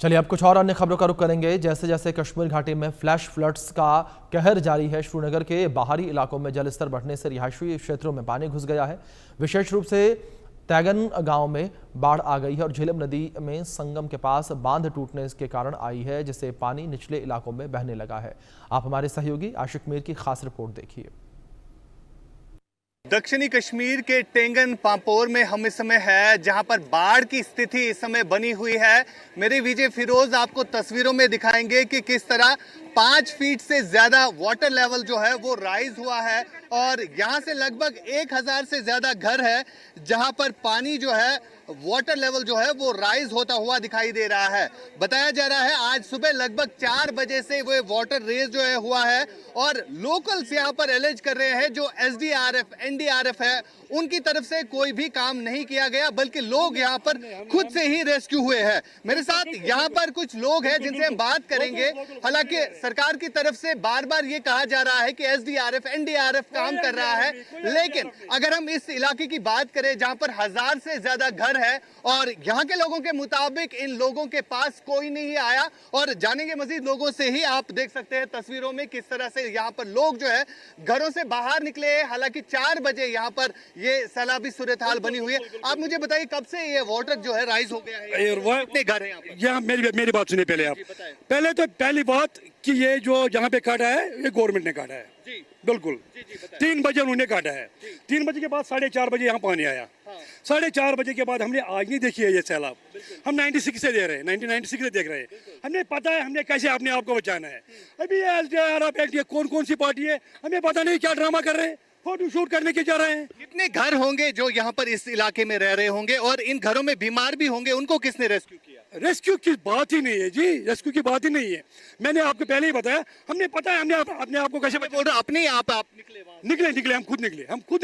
चलिए अब कुछ और अन्य खबरों का रुख करेंगे। जैसे जैसे कश्मीर घाटी में फ्लैश फ्लड्स का कहर जारी है, श्रीनगर के बाहरी इलाकों में जलस्तर बढ़ने से रिहायशी क्षेत्रों में पानी घुस गया है। विशेष रूप से तैगन गांव में बाढ़ आ गई है और झेलम नदी में संगम के पास बांध टूटने के कारण आई है, जिससे पानी निचले इलाकों में बहने लगा है। आप हमारे सहयोगी आशिक मीर की खास रिपोर्ट देखिए। दक्षिणी कश्मीर के टेंगन पांपोर में हम इस समय है, जहां पर बाढ़ की स्थिति इस समय बनी हुई है। मेरे विजय फिरोज आपको तस्वीरों में दिखाएंगे कि किस तरह 5 फीट से ज्यादा वाटर लेवल जो है वो राइज हुआ है और यहां से लगभग 1000 से ज्यादा घर है जहां पर पानी जो है वाटर लेवल जो है वो राइज होता हुआ दिखाई दे रहा है। बताया जा रहा है आज सुबह लगभग 4 बजे से वो वाटर रेज जो है हुआ है और लोकल्स यहाँ पर एलेज कर रहे हैं जो एसडीआरएफ एनडीआरएफ है उनकी तरफ से कोई भी काम नहीं किया गया, बल्कि लोग यहाँ पर खुद से ही रेस्क्यू हुए हैं। मेरे साथ यहाँ पर कुछ लोग हैं जिनसे हम बात करेंगे। हालांकि सरकार की तरफ से बार बार ये कहा जा रहा है कि एसडीआरएफ एनडीआरएफ काम कर रहा है, लेकिन अगर हम इस इलाके की बात करें जहां पर 1000 से ज्यादा घर है और यहाँ के लोगों के मुताबिक इन लोगों के पास कोई नहीं आया। और जानेंगे मजीद लोगों से ही। आप देख सकते हैं तस्वीरों में किस तरह से यहाँ पर लोग जो है घरों से बाहर निकले हैं। हालांकि 4 बजे यहाँ पर ये सैलाबी सूरत हाल बनी हुई है। आप मुझे बताइए कब से ये वाटर जो है राइज हो गया है? कितने घर है यहाँ पर? मेरी बात सुनिए पहले आप। पहली बात कि ये जो यहाँ पे काटा है ये गवर्नमेंट ने काटा है। बिल्कुल 3 बजे उन्होंने काटा है। 3 बजे के बाद 4:30 बजे यहाँ पानी आया। 4:30 बजे के बाद हमने आज नहीं देखी है ये सैलाब। हम 96 से दे रहे हैं, 1996 से देख रहे हैं। हमें पता है हमने कैसे अपने आप को बचाना है। अभी ये कौन सी पार्टी है हमें पता नहीं, क्या ड्रामा कर रहे हैं, फोटो शूट करने के जा रहे हैं। कितने घर होंगे जो यहाँ पर इस इलाके में रह रहे होंगे और इन घरों में बीमार भी होंगे, उनको किसने रेस्क्यू किया? रेस्क्यू की बात ही नहीं है जी, रेस्क्यू की बात ही नहीं है। मैंने आपको पहले ही बताया, हमने पता है हमने अपने आप को कैसे बोल रहे अपने आप निकले, हम खुद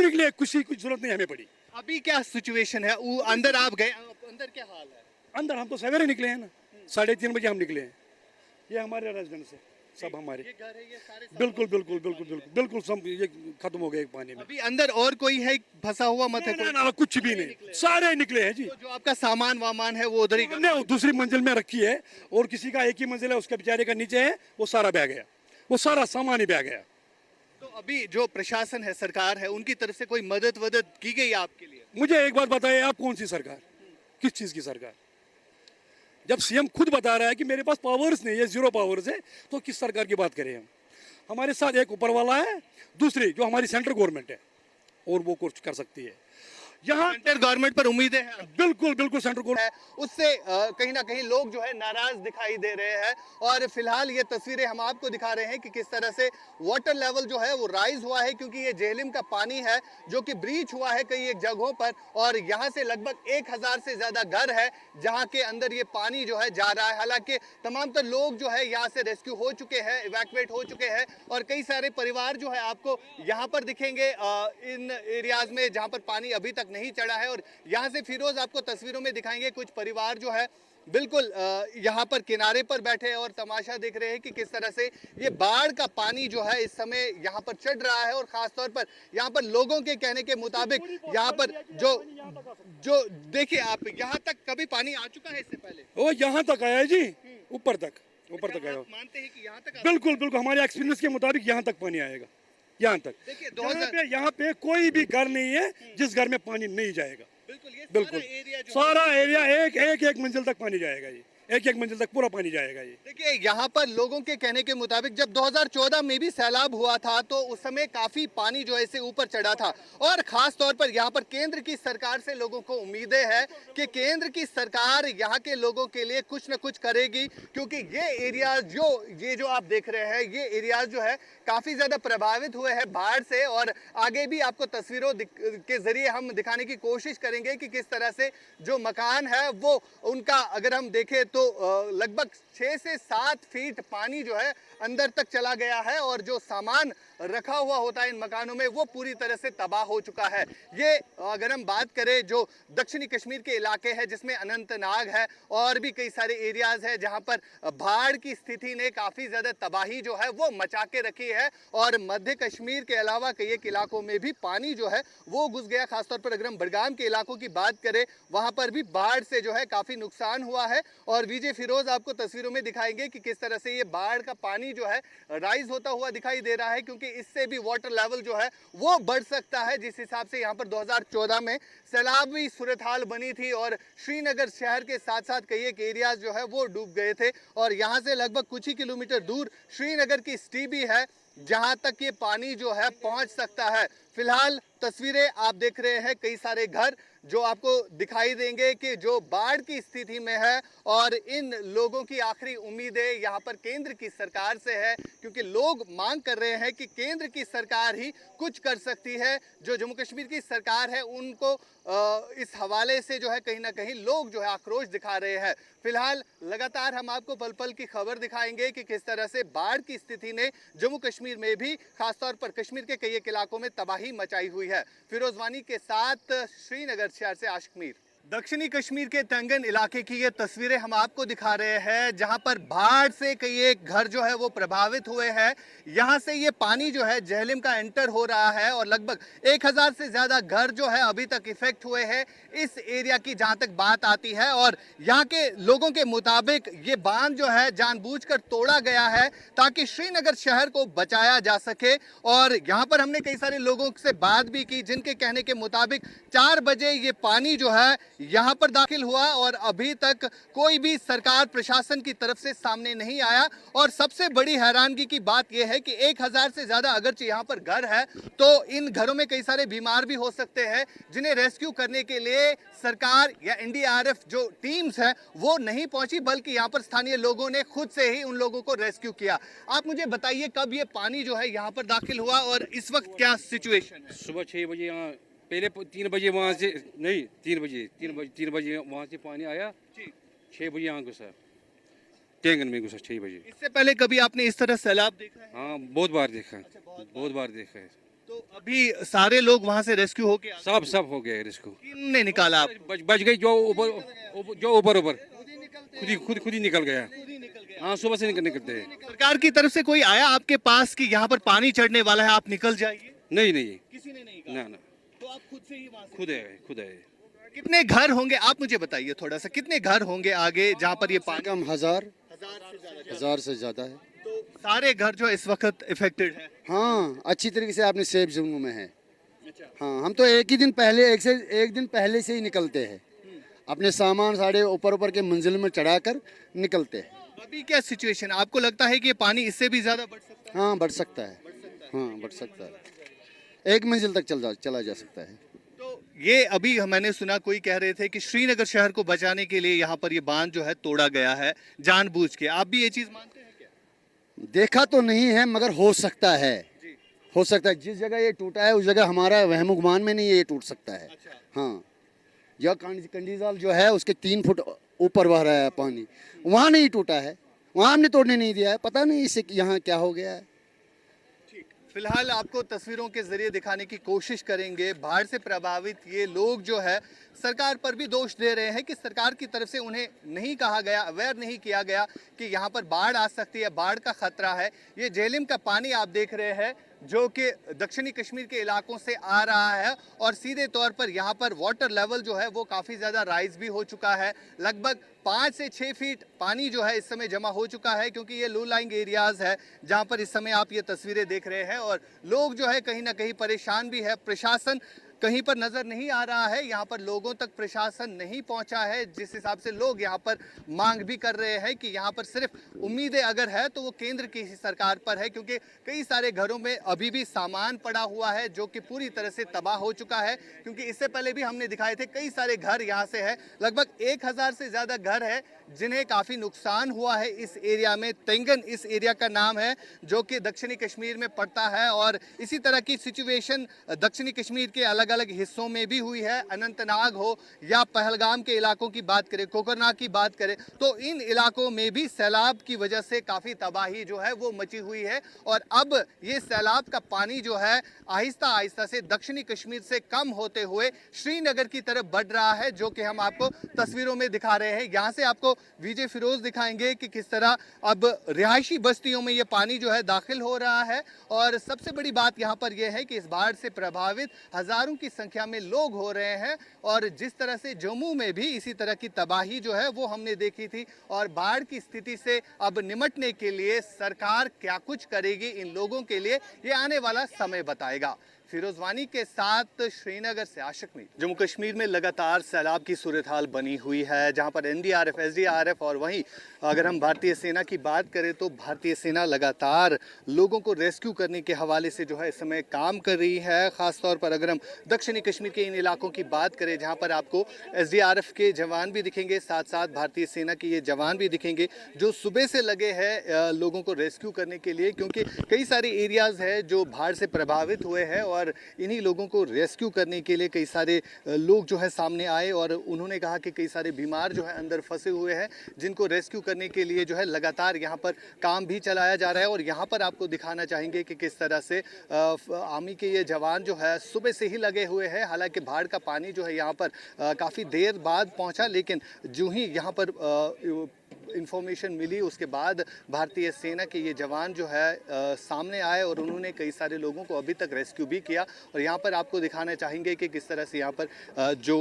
निकले, कुछ जरूरत नहीं हमें पड़ी। अभी क्या सिचुएशन है? अंदर आप गए, अंदर क्या हाल है? अंदर हम तो सवेरे निकले हैं ना, 3:30 बजे हम निकले हैं। ये हमारे रेजिडेंस है सब हमारे। ये घर है, ये सारे बिल्कुल सब ये खत्म हो गए पानी में। अभी अंदर और कोई है फंसा हुआ? मत है ना, कुछ भी नहीं, सारे निकले हैं जी। तो जो आपका सामान वामान है वो उधर ही हमने दूसरी मंजिल में रखी है और किसी का एक ही मंजिल है, उसके बेचारे का नीचे है, वो सारा बह गया, वो सारा सामान ही बह गया। तो अभी जो प्रशासन है, सरकार है, उनकी तरफ से कोई मदद की गई आपके लिए? मुझे एक बात बताइए, आप कौन सी सरकार, किस चीज की सरकार? जब सीएम खुद बता रहा है कि मेरे पास पावर्स नहीं है, 0 पावर्स है, तो किस सरकार की बात करें हम? हमारे साथ एक ऊपर वाला है, दूसरी जो हमारी सेंट्रल गवर्नमेंट है और वो कुछ कर सकती है। यहाँ सेंट्रल गवर्नमेंट पर उम्मीदें हैं? बिल्कुल सेंट्रल गवर्नमेंट, उससे कहीं ना कहीं लोग जो है नाराज दिखाई दे रहे हैं। और फिलहाल ये तस्वीरें हम आपको दिखा रहे हैं कि किस तरह से वाटर लेवल जो है वो राइज हुआ है, क्योंकि ये जेहलिम का पानी है जो कि ब्रीच हुआ है कई एक जगहों पर और यहाँ से लगभग 1000 से ज्यादा घर है जहाँ के अंदर ये पानी जो है जा रहा है। हालांकि तमाम तर लोग जो है यहाँ से रेस्क्यू हो चुके हैं, इवैक्यूएट हो चुके हैं और कई सारे परिवार जो है आपको यहाँ पर दिखेंगे इन एरियाज में जहाँ पर पानी अभी तक नहीं चढ़ा है। और यहाँ से फिरोज आपको तस्वीरों में दिखाएंगे कुछ परिवार जो है बिल्कुल यहाँ पर किनारे पर बैठे और तमाशा देख रहे हैं कि किस तरह से ये बाढ़ का पानी जो है इस समय यहाँ पर चढ़ रहा है। और खास तौर पर यहाँ पर लोगों के कहने के मुताबिक यहाँ पर जो देखिए आप, यहाँ तक कभी पानी आ चुका है इससे पहले? वो यहाँ तक आया जी, ऊपर तक आया। मानते हैं कि यहाँ तक? बिल्कुल हमारे एक्सपीरियंस के मुताबिक यहाँ तक पानी आएगा, यहाँ तक। देखिए यहाँ पे कोई भी घर नहीं है जिस घर में पानी नहीं जाएगा। बिल्कुल सारा एरिया एक मंजिल तक पानी जाएगा, ये एक मंजिल तक पूरा पानी जाएगा। ये देखिए यहाँ पर लोगों के कहने के मुताबिक जब 2014 में भी सैलाब हुआ था तो उस समय काफी पानी जो है इसे ऊपर चढ़ा था। और खास तौर पर यहाँ पर केंद्र की सरकार से लोगों को उम्मीदें हैं कि केंद्र की सरकार यहाँ के लोगों के लिए कुछ न कुछ करेगी, क्योंकि ये एरियाज जो आप देख रहे हैं ये एरियाज जो है काफी ज्यादा प्रभावित हुए हैं बाढ़ से। और आगे भी आपको तस्वीरों के जरिए हम दिखाने की कोशिश करेंगे कि किस तरह से जो मकान है वो उनका अगर हम देखें तो लगभग 6 से 7 फीट पानी जो है अंदर तक चला गया है और जो सामान रखा हुआ होता है इन मकानों में वो पूरी तरह से तबाह हो चुका है। ये अगर हम बात करें जो दक्षिणी कश्मीर के इलाके हैं जिसमें अनंतनाग है और भी कई सारे एरियाज है जहां पर बाढ़ की स्थिति ने काफी ज्यादा तबाही जो है वो मचा के रखी है और मध्य कश्मीर के अलावा कई एक इलाकों में भी पानी जो है वो घुस गया। खासतौर पर अगर हम बडगाम के इलाकों की बात करें वहां पर भी बाढ़ से जो है काफी नुकसान हुआ है और विजय फिरोज आपको तस्वीरों में दिखाएंगे कि किस तरह से ये बाढ़ का पानी जो है राइज होता हुआ दिखाई दे रहा है, क्योंकि इससे भी वाटर लेवल जो है वो बढ़ सकता है। जिस हिसाब से यहाँ पर 2014 में सैलाबी सूरत हाल बनी थी और श्रीनगर शहर के साथ साथ कई एक एरियाज जो है वो डूब गए थे और यहाँ से लगभग कुछ ही किलोमीटर दूर श्रीनगर की सिटी भी है जहां तक ये पानी जो है पहुंच सकता है। फिलहाल तस्वीरें आप देख रहे हैं, कई सारे घर जो आपको दिखाई देंगे कि जो बाढ़ की स्थिति में है और इन लोगों की आखिरी उम्मीदें यहाँ पर केंद्र की सरकार से है, क्योंकि लोग मांग कर रहे हैं कि केंद्र की सरकार ही कुछ कर सकती है। जो जम्मू कश्मीर की सरकार है उनको इस हवाले से जो है कहीं ना कहीं लोग जो है आक्रोश दिखा रहे हैं। फिलहाल लगातार हम आपको पल पल की खबर दिखाएंगे कि किस तरह से बाढ़ की स्थिति ने जम्मू कश्मीर में भी खासतौर पर कश्मीर के कई एक इलाकों में तबाही मचाई हुई है। फिरोज वानी के साथ श्रीनगर शहर से आशिक मीर। दक्षिणी कश्मीर के तंगन इलाके की ये तस्वीरें हम आपको दिखा रहे हैं जहां पर बाढ़ से कई एक घर जो है वो प्रभावित हुए हैं। यहां से ये पानी जो है जहलिम का एंटर हो रहा है और लगभग 1000 से ज्यादा घर जो है अभी तक इफेक्ट हुए हैं इस एरिया की जहां तक बात आती है। और यहाँ के लोगों के मुताबिक ये बांध जो है जानबूझकर तोड़ा गया है ताकि श्रीनगर शहर को बचाया जा सके। और यहाँ पर हमने कई सारे लोगों से बात भी की जिनके कहने के मुताबिक 4 बजे ये पानी जो है यहाँ पर दाखिल हुआ और अभी तक कोई भी सरकार प्रशासन की तरफ से सामने नहीं आया। और सबसे बड़ी हैरानगी की बात यह है कि 1000 से ज्यादा अगरचे यहाँ पर घर है तो इन घरों में कई सारे बीमार भी हो सकते हैं जिन्हें रेस्क्यू करने के लिए सरकार या एनडीआरएफ जो टीम्स है वो नहीं पहुंची, बल्कि यहाँ पर स्थानीय लोगों ने खुद से ही उन लोगों को रेस्क्यू किया। आप मुझे बताइए कब ये पानी जो है यहाँ पर दाखिल हुआ और इस वक्त क्या सिचुएशन है? सुबह 6 बजे यहाँ, पहले 3 बजे वहाँ से नहीं 3 बजे वहाँ से पानी आया, 6 बजे यहाँ घुसा, टेंगन में घुसा 6 बजे। इससे पहले कभी आपने इस तरह सैलाब देखा है? हाँ बहुत बार देखा है, बहुत बार देखा है। तो अभी सारे लोग वहाँ से रेस्क्यू हो गए? सब हो गया रेस्क्यू। किसने निकाला आप? बच गई जो ऊपर खुद ही निकल गया। हाँ सुबह से निकलते हैं। सरकार की तरफ से कोई आया आपके पास कि यहाँ पर पानी चढ़ने वाला है आप निकल जाइए? नहीं किसी ने नहीं कहा? ना तो आप खुद से ही वहाँ से? खुद है। कितने घर होंगे आप मुझे बताइए थोड़ा सा, कितने घर होंगे आगे जहाँ पर ये पानी? कम 1000 से ज्यादा है। तो सारे घर जो इस वक्त इफेक्टेड है? हाँ अच्छी तरीके से आपने सेफ जोन में है। हाँ हम तो एक दिन पहले से ही निकलते हैं, अपने सामान सारे ऊपर के मंजिल में चढ़ाकर निकलते हैं। अभी क्या सिचुएशन, आपको लगता है कि ये पानी इससे भी ज्यादा बढ़ सकता है? हाँ बढ़ सकता है, हाँ बढ़ सकता है, 1 मंजिल तक चला जा सकता है। तो ये अभी मैंने सुना कोई कह रहे थे कि श्रीनगर शहर को बचाने के लिए यहाँ पर ये बांध जो है तोड़ा गया है जानबूझ के, आप भी ये चीज मानते हैं क्या? देखा तो नहीं है मगर हो सकता है, हो सकता है। जिस जगह ये टूटा है उस जगह हमारा वहम गुमान में नहीं ये टूट सकता है। हाँ यह कंडीजाल जो है उसके 3 फुट ऊपर बह रहा है पानी, वहाँ नहीं टूटा है, वहाँ हमने तोड़ने नहीं दिया है, पता नहीं इससे यहाँ क्या हो गया है। फिलहाल आपको तस्वीरों के जरिए दिखाने की कोशिश करेंगे। बाढ़ से प्रभावित ये लोग जो है सरकार पर भी दोष दे रहे हैं कि सरकार की तरफ से उन्हें नहीं कहा गया, अवेयर नहीं किया गया कि यहाँ पर बाढ़ आ सकती है, बाढ़ का खतरा है। ये झेलिम का पानी आप देख रहे हैं जो कि दक्षिणी कश्मीर के इलाकों से आ रहा है और सीधे तौर पर यहाँ पर वाटर लेवल जो है वो काफ़ी ज़्यादा राइज भी हो चुका है। लगभग 5 से 6 फीट पानी जो है इस समय जमा हो चुका है, क्योंकि ये लो लाइंग एरियाज़ है जहाँ पर इस समय आप ये तस्वीरें देख रहे हैं और लोग जो है कहीं ना कहीं परेशान भी है। प्रशासन कहीं पर नजर नहीं आ रहा है, यहाँ पर लोगों तक प्रशासन नहीं पहुंचा है, जिस हिसाब से लोग यहाँ पर मांग भी कर रहे हैं कि यहाँ पर सिर्फ उम्मीदें अगर है तो वो केंद्र की ही सरकार पर है, क्योंकि कई सारे घरों में अभी भी सामान पड़ा हुआ है जो कि पूरी तरह से तबाह हो चुका है। क्योंकि इससे पहले भी हमने दिखाए थे कई सारे घर यहाँ से है, लगभग 1000 से ज़्यादा घर है जिन्हें काफ़ी नुकसान हुआ है इस एरिया में। तेंगन इस एरिया का नाम है जो कि दक्षिणी कश्मीर में पड़ता है और इसी तरह की सिचुएशन दक्षिणी कश्मीर के अलग अलग हिस्सों में भी हुई है। अनंतनाग हो या पहलगाम के इलाकों की बात करें, कोकरनाग की बात करें, तो इन इलाकों में भी सैलाब की वजह से काफ़ी तबाही जो है वो मची हुई है। और अब ये सैलाब का पानी जो है आहिस्ता आहिस्ता से दक्षिणी कश्मीर से कम होते हुए श्रीनगर की तरफ बढ़ रहा है, जो कि हम आपको तस्वीरों में दिखा रहे हैं। यहाँ से आपको विजय फिरोज दिखाएंगे कि किस तरह अब रिहायशी बस्तियों में ये पानी जो है दाखिल हो रहा है। और सबसे बड़ी बात यहाँ पर यह है कि इस बाढ़ से प्रभावित हजारों की संख्या में लोग हो रहे हैं और जिस तरह से जम्मू में भी इसी तरह की तबाही जो है वो हमने देखी थी। और बाढ़ की स्थिति से अब निपटने के लिए सरकार क्या कुछ करेगी इन लोगों के लिए, ये आने वाला समय बताएगा। फिरोज वानी के साथ श्रीनगर से आशिक मीर। जम्मू कश्मीर में लगातार सैलाब की सूरत हाल बनी हुई है, जहां पर एनडीआरएफ, एसडीआरएफ और वहीं अगर हम भारतीय सेना की बात करें तो भारतीय सेना लगातार लोगों को रेस्क्यू करने के हवाले से जो है इस समय काम कर रही है। खासतौर पर अगर हम दक्षिणी कश्मीर के इन इलाकों की बात करें जहाँ पर आपको एसडीआरएफ के जवान भी दिखेंगे, साथ साथ भारतीय सेना के ये जवान भी दिखेंगे जो सुबह से लगे हैं लोगों को रेस्क्यू करने के लिए, क्योंकि कई सारे एरियाज़ हैं जो बाढ़ से प्रभावित हुए हैं और इन्हीं लोगों को रेस्क्यू करने के लिए कई सारे लोग जो है सामने आए और उन्होंने कहा कि कई सारे बीमार जो है अंदर फंसे हुए हैं, जिनको रेस्क्यू करने के लिए जो है लगातार यहाँ पर काम भी चलाया जा रहा है। और यहाँ पर आपको दिखाना चाहेंगे कि किस तरह से आर्मी के ये जवान जो है सुबह से ही लगे हुए हैं। हालांकि बाढ़ का पानी जो है यहाँ पर काफ़ी देर बाद पहुँचा, लेकिन जो ही यहाँ पर इंफॉर्मेशन मिली उसके बाद भारतीय सेना के ये जवान जो है सामने आए और उन्होंने कई सारे लोगों को अभी तक रेस्क्यू भी किया। और यहाँ पर आपको दिखाना चाहेंगे कि किस तरह से यहाँ पर जो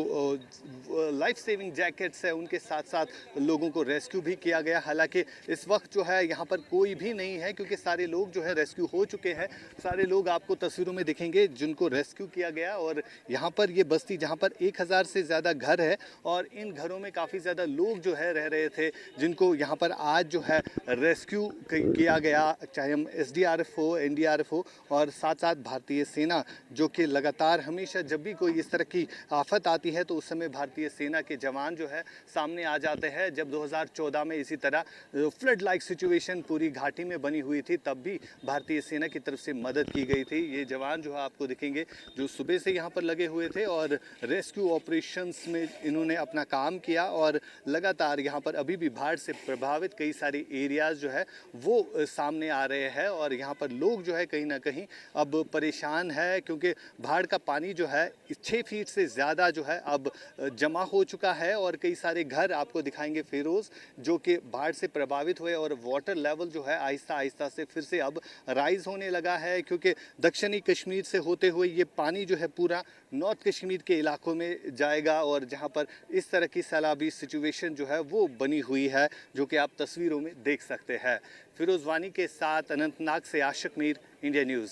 लाइफ सेविंग जैकेट्स है उनके साथ साथ लोगों को रेस्क्यू भी किया गया। हालांकि इस वक्त जो है यहाँ पर कोई भी नहीं है क्योंकि सारे लोग जो है रेस्क्यू हो चुके हैं। सारे लोग आपको तस्वीरों में दिखेंगे जिनको रेस्क्यू किया गया। और यहाँ पर ये बस्ती जहाँ पर 1000 से ज़्यादा घर है और इन घरों में काफ़ी ज़्यादा लोग जो है रह रहे थे, जिनको यहाँ पर आज जो है रेस्क्यू किया गया, चाहे हम एसडीआरएफ हो, एनडीआरएफ हो और साथ साथ भारतीय सेना, जो कि लगातार हमेशा जब भी कोई इस तरह की आफत आती है तो उस समय भारतीय सेना के जवान जो है सामने आ जाते हैं। जब 2014 में इसी तरह फ्लड लाइक सिचुएशन पूरी घाटी में बनी हुई थी तब भी भारतीय सेना की तरफ से मदद की गई थी। ये जवान जो है आपको दिखेंगे जो सुबह से यहाँ पर लगे हुए थे और रेस्क्यू ऑपरेशंस में इन्होंने अपना काम किया। और लगातार यहाँ पर अभी भी बाढ़ से प्रभावित कई सारे एरियाज जो है वो सामने आ रहे हैं और यहाँ पर लोग जो है कहीं ना कहीं अब परेशान है, क्योंकि बाढ़ का पानी जो है 6 फीट से ज़्यादा जो है अब जमा हो चुका है। और कई सारे घर आपको दिखाएंगे फिरोज जो कि बाढ़ से प्रभावित हुए और वाटर लेवल जो है आहिस्ता आहिस्ता से फिर से अब राइज होने लगा है, क्योंकि दक्षिणी कश्मीर से होते हुए ये पानी जो है पूरा नॉर्थ कश्मीर के इलाकों में जाएगा। और जहाँ पर इस तरह की सैलाबी सिचुएशन जो है वो बनी हुई है जो कि आप तस्वीरों में देख सकते हैं। फिरोज वानी के साथ अनंतनाग से आशिक मीर, इंडिया न्यूज़।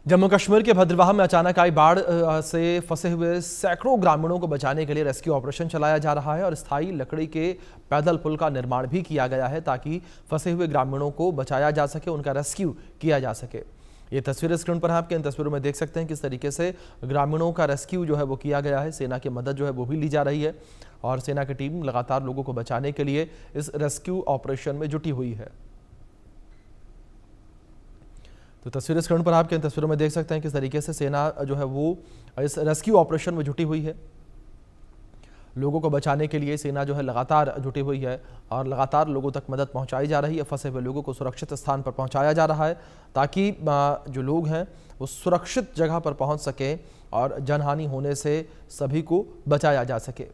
जम्मू कश्मीर के भद्रवाह में अचानक आई बाढ़ से फंसे हुए सैकड़ों ग्रामीणों को बचाने के लिए रेस्क्यू ऑपरेशन चलाया जा रहा है और स्थायी लकड़ी के पैदल पुल का निर्माण भी किया गया है ताकि फंसे हुए ग्रामीणों को बचाया जा सके, उनका रेस्क्यू किया जा सके। ये तस्वीरें स्क्रीन पर आपके इन तस्वीरों में देख सकते हैं किस तरीके से ग्रामीणों का रेस्क्यू जो है वो किया गया है। सेना की मदद जो है वो भी ली जा रही है और सेना की टीम लगातार लोगों को बचाने के लिए इस रेस्क्यू ऑपरेशन में जुटी हुई है। तो तस्वीरें स्क्रीन पर आपके इन तस्वीरों में देख सकते हैं किस तरीके से सेना जो है वो इस रेस्क्यू ऑपरेशन में जुटी हुई है। लोगों को बचाने के लिए सेना जो है लगातार जुटी हुई है और लगातार लोगों तक मदद पहुंचाई जा रही है। फंसे हुए लोगों को सुरक्षित स्थान पर पहुंचाया जा रहा है ताकि जो लोग हैं वो सुरक्षित जगह पर पहुंच सकें और जनहानि होने से सभी को बचाया जा सके।